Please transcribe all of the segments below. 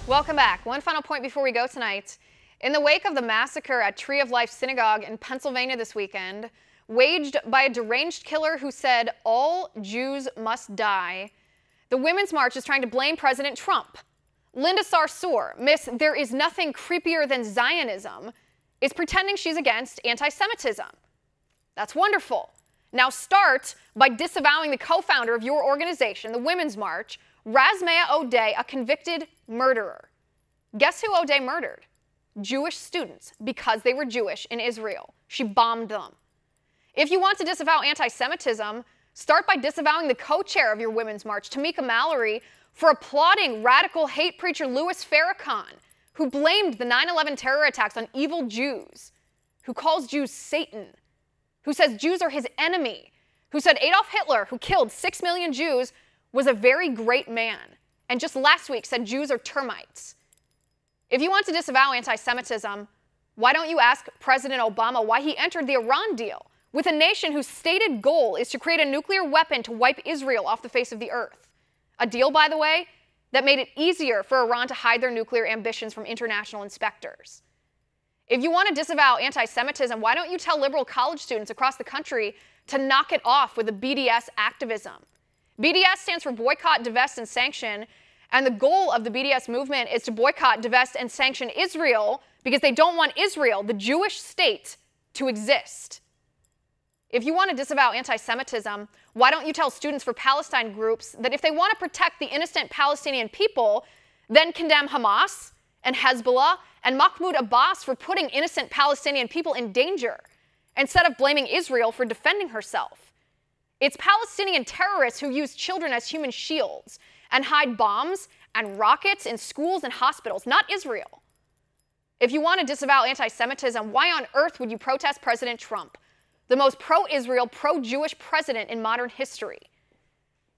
Welcome back. One final point before we go tonight. In the wake of the massacre at Tree of Life Synagogue in Pennsylvania this weekend, waged by a deranged killer who said all Jews must die, the Women's March is trying to blame President Trump. Linda Sarsour, Miss There Is Nothing Creepier Than Zionism, is pretending she's against anti-Semitism. That's wonderful. Now start by disavowing the co-founder of your organization, the Women's March, Razmea O'Day, a convicted murderer. Guess who O'Day murdered? Jewish students, because they were Jewish in Israel. She bombed them. If you want to disavow anti-Semitism, start by disavowing the co-chair of your Women's March, Tamika Mallory, for applauding radical hate preacher Louis Farrakhan, who blamed the 9/11 terror attacks on evil Jews, who calls Jews Satan, who says Jews are his enemy, who said Adolf Hitler, who killed 6 million Jews, was a very great man, and just last week said Jews are termites. If you want to disavow anti-Semitism, why don't you ask President Obama why he entered the Iran deal with a nation whose stated goal is to create a nuclear weapon to wipe Israel off the face of the earth? A deal, by the way, that made it easier for Iran to hide their nuclear ambitions from international inspectors. If you want to disavow anti-Semitism, why don't you tell liberal college students across the country to knock it off with the BDS activism? BDS stands for Boycott, Divest, and Sanction, and the goal of the BDS movement is to boycott, divest, and sanction Israel because they don't want Israel, the Jewish state, to exist. If you want to disavow anti-Semitism, why don't you tell Students for Palestine groups that if they want to protect the innocent Palestinian people, then condemn Hamas and Hezbollah and Mahmoud Abbas for putting innocent Palestinian people in danger, instead of blaming Israel for defending herself? It's Palestinian terrorists who use children as human shields and hide bombs and rockets in schools and hospitals, not Israel. If you want to disavow anti-Semitism, why on earth would you protest President Trump, the most pro-Israel, pro-Jewish president in modern history?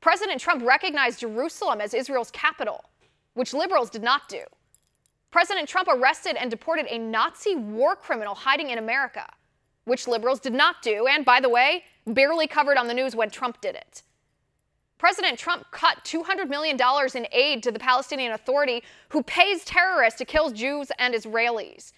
President Trump recognized Jerusalem as Israel's capital, which liberals did not do. President Trump arrested and deported a Nazi war criminal hiding in America, which liberals did not do, and by the way, barely covered on the news when Trump did it. President Trump cut $200 million in aid to the Palestinian Authority, who pays terrorists to kill Jews and Israelis.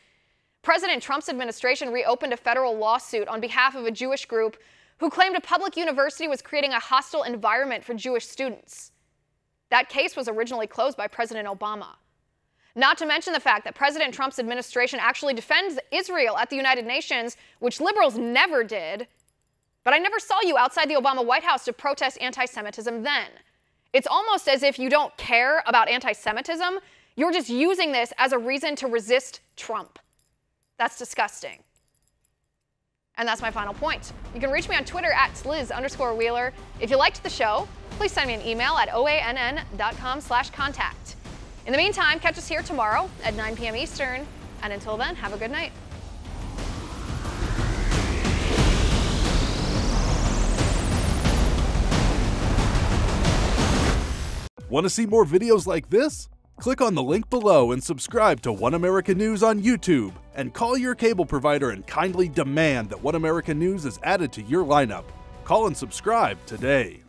President Trump's administration reopened a federal lawsuit on behalf of a Jewish group who claimed a public university was creating a hostile environment for Jewish students. That case was originally closed by President Obama. Not to mention the fact that President Trump's administration actually defends Israel at the United Nations, which liberals never did. But I never saw you outside the Obama White House to protest anti-Semitism then. It's almost as if you don't care about anti-Semitism. You're just using this as a reason to resist Trump. That's disgusting. And that's my final point. You can reach me on Twitter at Liz_Wheeler. If you liked the show, please send me an email at oann.com/contact. In the meantime, catch us here tomorrow at 9 p.m. Eastern. And until then, have a good night. Want to see more videos like this? Click on the link below and subscribe to One America News on YouTube, and call your cable provider and kindly demand that One America News is added to your lineup. Call and subscribe today.